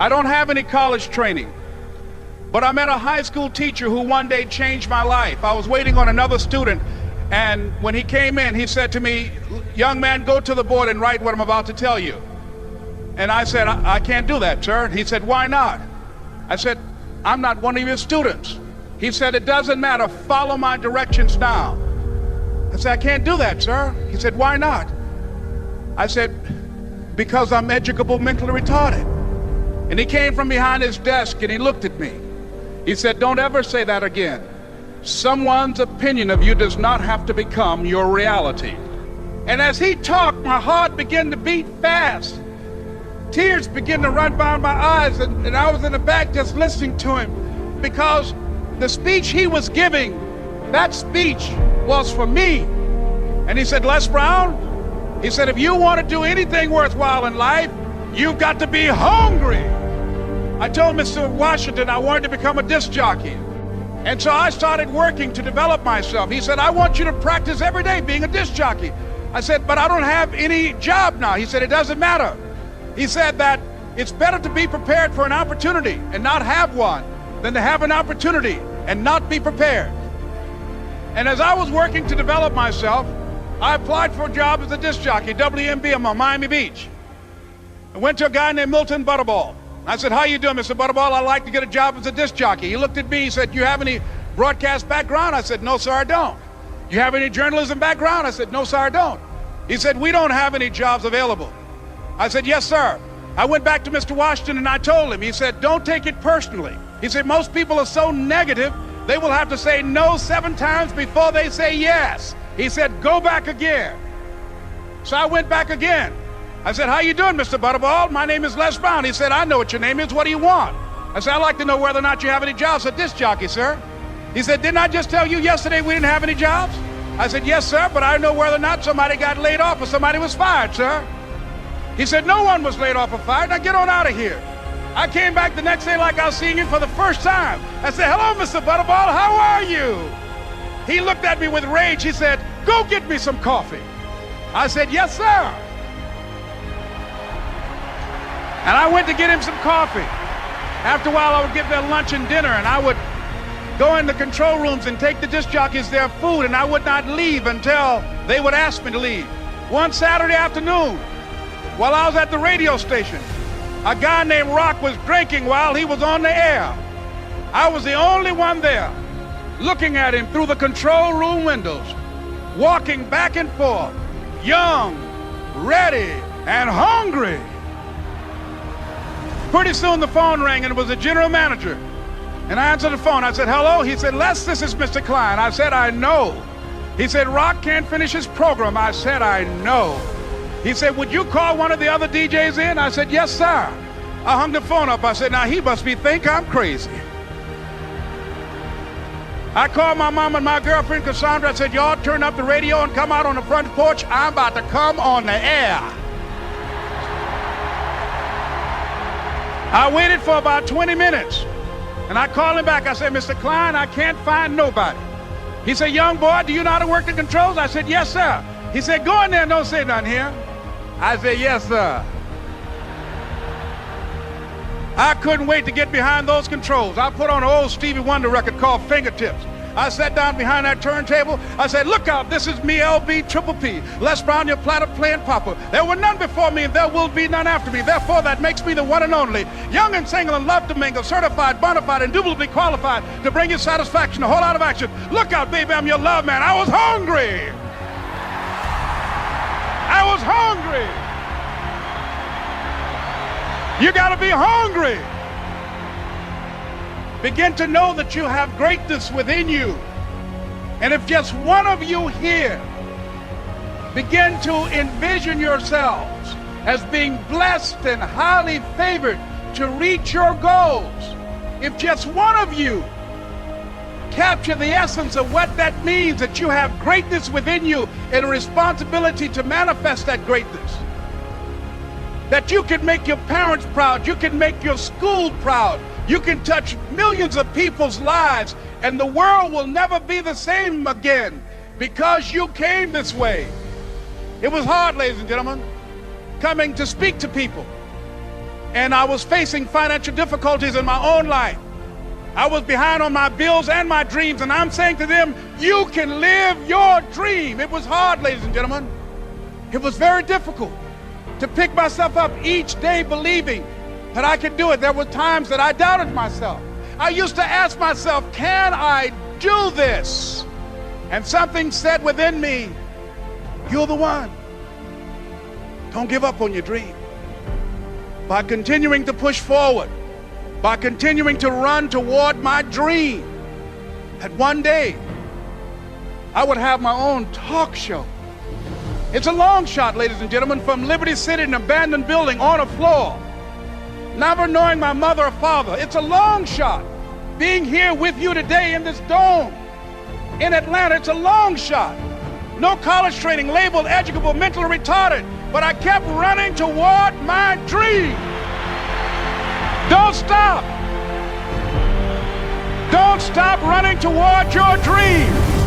I don't have any college training, but I met a high school teacher who one day changed my life. I was waiting on another student, and when he came in, he said to me, "Young man, go to the board and write what I'm about to tell you." And I said, I can't do that, sir. He said, "Why not?" I said, "I'm not one of your students." He said, "It doesn't matter. Follow my directions now." I said, "I can't do that, sir." He said, "Why not?" I said, "Because I'm educable mentally retarded." And he came from behind his desk and he looked at me. He said, "Don't ever say that again. Someone's opinion of you does not have to become your reality." And as he talked, my heart began to beat fast. Tears began to run down my eyes, and I was in the back just listening to him, because the speech he was giving, that speech was for me. And he said, "Les Brown," he said, "if you want to do anything worthwhile in life, you've got to be hungry." I told Mr. Washington I wanted to become a disc jockey. And so I started working to develop myself. He said, "I want you to practice every day being a disc jockey." I said, "But I don't have any job now." He said, "It doesn't matter." He said that it's better to be prepared for an opportunity and not have one than to have an opportunity and not be prepared. And as I was working to develop myself, I applied for a job as a disc jockey, WMBM on Miami Beach. I went to a guy named Milton Butterball. I said, "How you doing, Mr. Butterball? I'd like to get a job as a disc jockey." He looked at me, he said, "You have any broadcast background?" I said, "No, sir, I don't." "You have any journalism background?" I said, "No, sir, I don't." He said, "We don't have any jobs available." I said, "Yes, sir." I went back to Mr. Washington and I told him. He said, "Don't take it personally." He said, "Most people are so negative, they will have to say no 7 times before they say yes." He said, "Go back again." So I went back again. I said, "How you doing, Mr. Butterball? My name is Les Brown." He said, "I know what your name is. What do you want?" I said, "I'd like to know whether or not you have any jobs as a disc jockey, sir." He said, "Didn't I just tell you yesterday we didn't have any jobs?" I said, "Yes, sir, but I know whether or not somebody got laid off or somebody was fired, sir." He said, "No one was laid off or fired. Now get on out of here." I came back the next day like I was seeing him for the first time. I said, "Hello, Mr. Butterball, how are you?" He looked at me with rage. He said, "Go get me some coffee." I said, "Yes, sir." And I went to get him some coffee. After a while, I would get their lunch and dinner, and I would go in the control rooms and take the disc jockeys their food, and I would not leave until they would ask me to leave. One Saturday afternoon, while I was at the radio station, a guy named Rock was drinking while he was on the air. I was the only one there, looking at him through the control room windows, walking back and forth, young, ready, and hungry. Pretty soon the phone rang, and it was the general manager. And I answered the phone. I said, "Hello?" He said, "Les, this is Mr. Klein." I said, "I know." He said, "Rock can't finish his program." I said, "I know." He said, "Would you call one of the other DJs in?" I said, "Yes, sir." I hung the phone up. I said, "Now he must think I'm crazy." I called my mom and my girlfriend, Cassandra. I said, "Y'all turn up the radio and come out on the front porch. I'm about to come on the air." I waited for about 20 minutes, and I called him back. I said, "Mr. Klein, I can't find nobody." He said, "Young boy, do you know how to work the controls?" I said, "Yes, sir." He said, "Go in there and don't say nothing here." I said, "Yes, sir." I couldn't wait to get behind those controls. I put on an old Stevie Wonder record called Fingertips. I sat down behind that turntable. I said, "Look out, this is me, LB Triple P, Les Brown, your platter playing papa. There were none before me, and there will be none after me. Therefore, that makes me the one and only. Young and single and love to mingle, certified, bona fide, indubitably qualified to bring you satisfaction, a whole lot of action. Look out, baby, I'm your love man." I was hungry. I was hungry. You got to be hungry. Begin to know that you have greatness within you. And if just one of you here begin to envision yourselves as being blessed and highly favored to reach your goals, if just one of you capture the essence of what that means, that you have greatness within you and a responsibility to manifest that greatness, that you can make your parents proud, you can make your school proud, you can touch millions of people's lives, and the world will never be the same again because you came this way. It was hard, ladies and gentlemen, coming to speak to people. and I was facing financial difficulties in my own life. I was behind on my bills and my dreams, and I'm saying to them, you can live your dream. It was hard, ladies and gentlemen. It was very difficult to pick myself up each day believing that I could do it. There were times that I doubted myself. I used to ask myself, can I do this? And something said within me, you're the one. Don't give up on your dream. By continuing to push forward, by continuing to run toward my dream, that one day I would have my own talk show. It's a long shot, ladies and gentlemen, from Liberty City, an abandoned building on a floor, never knowing my mother or father. It's a long shot. Being here with you today in this dome in Atlanta, it's a long shot. No college training, labeled educable, mentally retarded, but I kept running toward my dream. Don't stop. Don't stop running toward your dream.